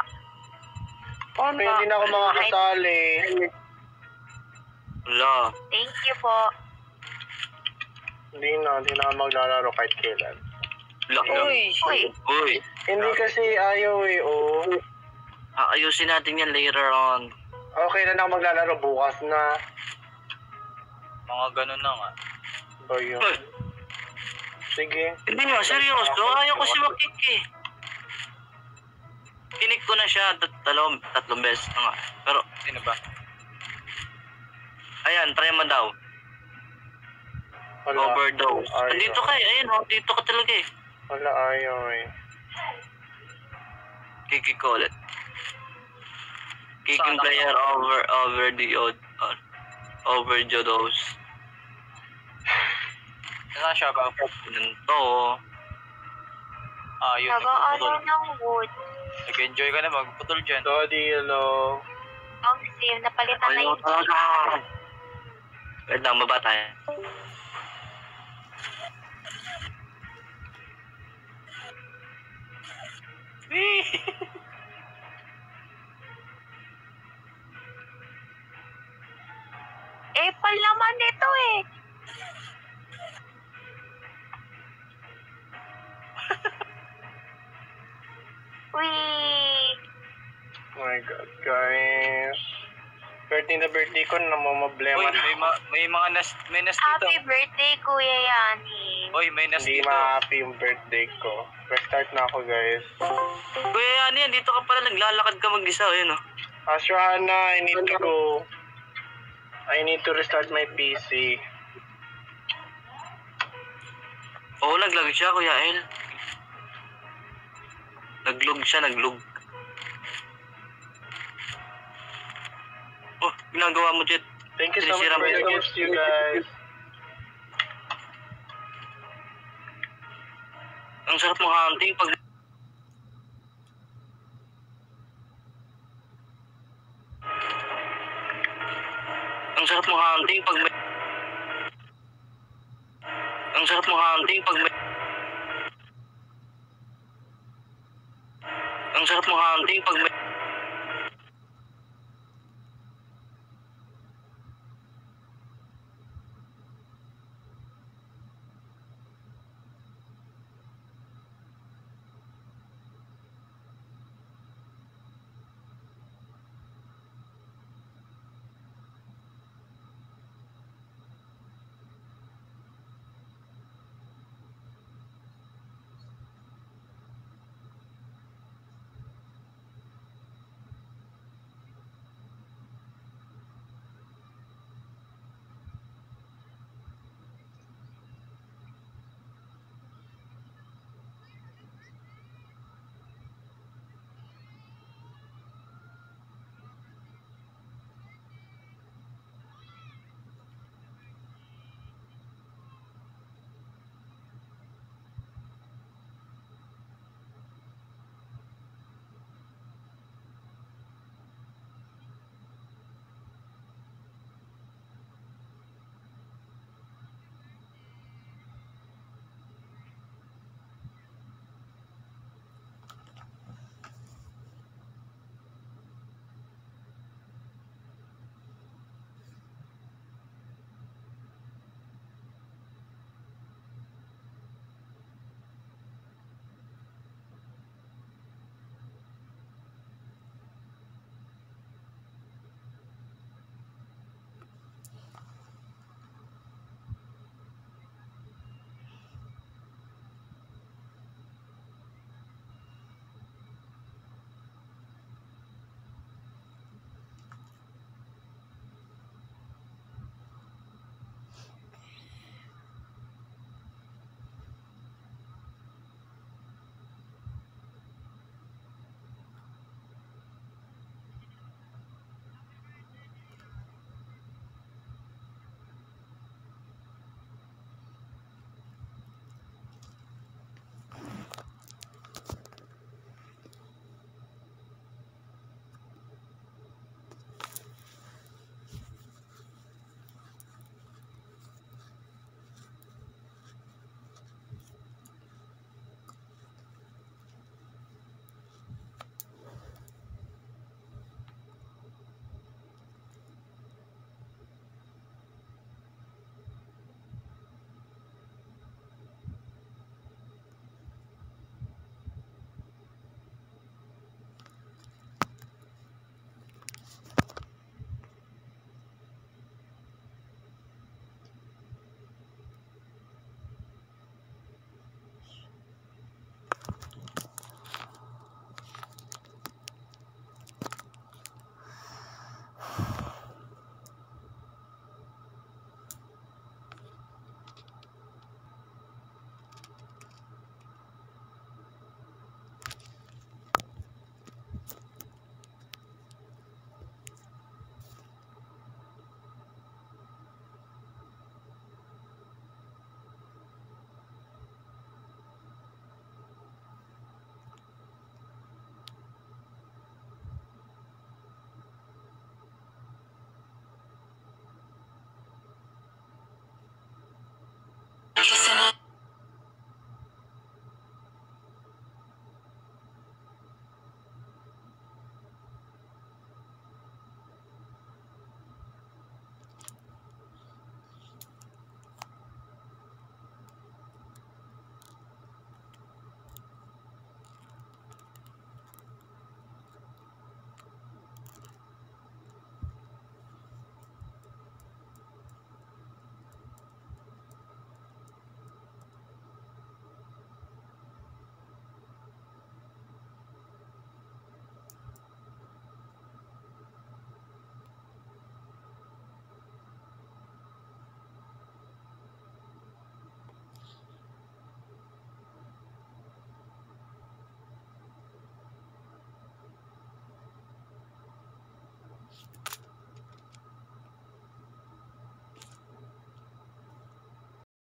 Paano hindi na ako makakasali? Wala. Thank you po. Hindi na ako maglalaro kahit kailan. Uy. Uy. Hindi kasi ayaw eh, oh. Aayusin natin yan later on. Okay na ako maglalaro bukas na. Mga ganun na nga. Ba yun? Uy. Sige. Hindi nga, seryoso. Ayaw ko si Makik eh. Kinik ko na siya tatlong beses na nga. Pero, sino ba? Ayan, try mo daw. Wala. Overdose. Ayaw. Andito ka eh. Ayun, oh, dito ka talaga eh. Wala, ayaw eh. Kiki ko ulit. Kicking player over the dose. Saan siya ba? Ganito. Yun. Nag-ano ng wood. Nag-enjoy ka na magputol dyan. Dodi, hello. Ang save, napalitan na Ayaw yung talaga. Wait lang, baba tayo. Apple naman ito eh. Wee. Oh my God, guys. 13 na birthday ko, namamablema na. May mga may nest Happy birthday, Kuya Yani. Hoy, may nest Hindi ma-happy yung birthday ko. Restart na ako, guys. Kuya, ano yan? Dito ka pala, naglalakad ka mag-isa. Ayun, oh. Ashrana, I need to go. I need to restart my PC. Oo, naglag siya, Kuya El. Naglog siya, naglog. Oh, ginagawa mo, Jet. Thank you so much Sinisira for mo the yung- gifts, you guys. Ang sarap mong hunting pag... Ang sarap mong hunting pag may... Ang sarap mong hunting pag may... Ang sarap mong hunting pag may...